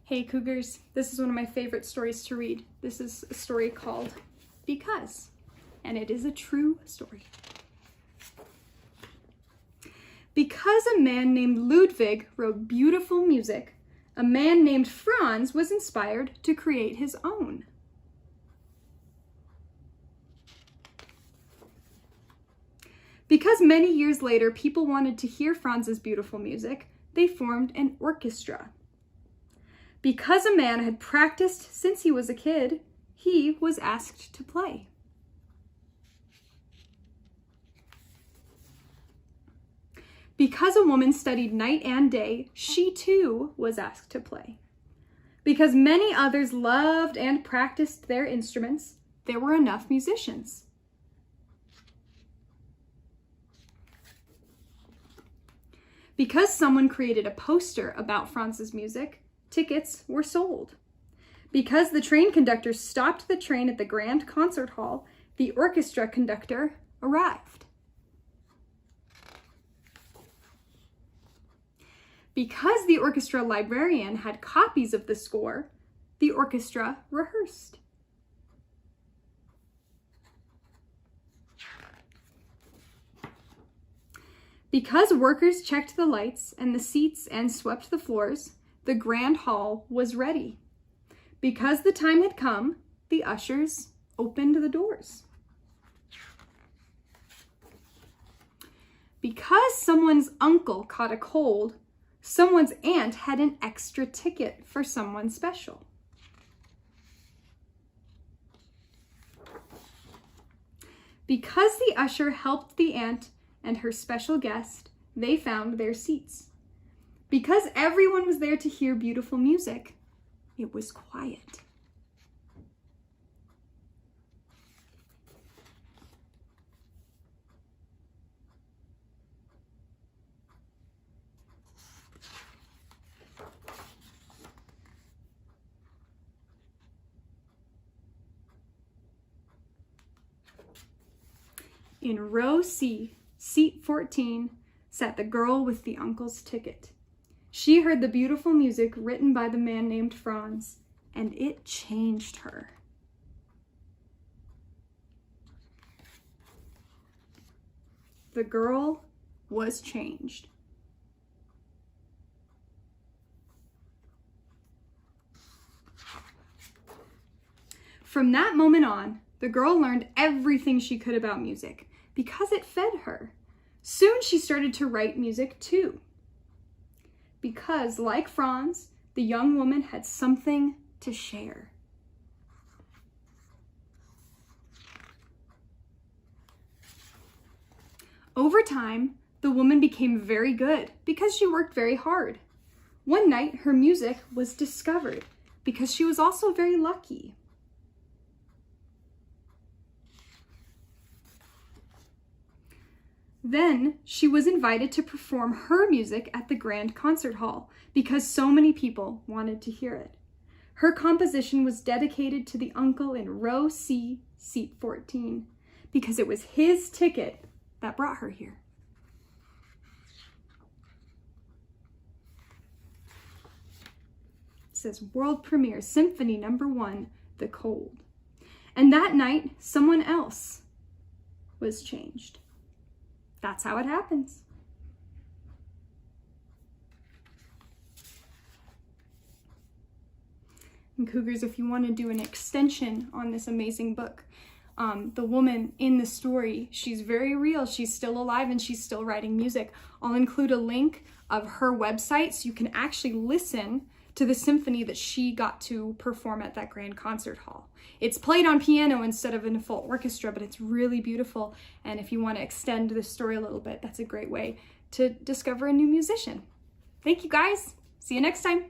Hey Cougars, this is one of my favorite stories to read. This is a story called Because, and it is a true story. Because a man named Ludwig wrote beautiful music, a man named Franz was inspired to create his own. Because many years later people wanted to hear Franz's beautiful music, they formed an orchestra. Because a man had practiced since he was a kid, he was asked to play. Because a woman studied night and day, she too was asked to play. Because many others loved and practiced their instruments, there were enough musicians. Because someone created a poster about Franz's music, tickets were sold. Because the train conductor stopped the train at the Grand Concert Hall, the orchestra conductor arrived. Because the orchestra librarian had copies of the score, the orchestra rehearsed. Because workers checked the lights and the seats and swept the floors, the grand hall was ready. Because the time had come, the ushers opened the doors. Because someone's uncle caught a cold, someone's aunt had an extra ticket for someone special. Because the usher helped the aunt and her special guest, they found their seats. Because everyone was there to hear beautiful music, it was quiet. In row C, seat 14, sat the girl with the uncle's ticket. She heard the beautiful music written by the man named Franz, and it changed her. The girl was changed. From that moment on, the girl learned everything she could about music because it fed her. Soon she started to write music too. Because, like Franz, the young woman had something to share. Over time, the woman became very good because she worked very hard. One night, her music was discovered because she was also very lucky. Then she was invited to perform her music at the Grand Concert Hall because so many people wanted to hear it. Her composition was dedicated to the uncle in row C, seat 14, because it was his ticket that brought her here. It says World Premiere Symphony No. 1, The Cold. And that night, someone else was changed. That's how it happens. And Cougars, if you want to do an extension on this amazing book, the woman in the story, she's very real. She's still alive and she's still writing music. I'll include a link of her website so you can actually listen to the symphony that she got to perform at that Grand Concert Hall. It's played on piano instead of in a full orchestra, but it's really beautiful. And if you want to extend the story a little bit, that's a great way to discover a new musician. Thank you guys. See you next time.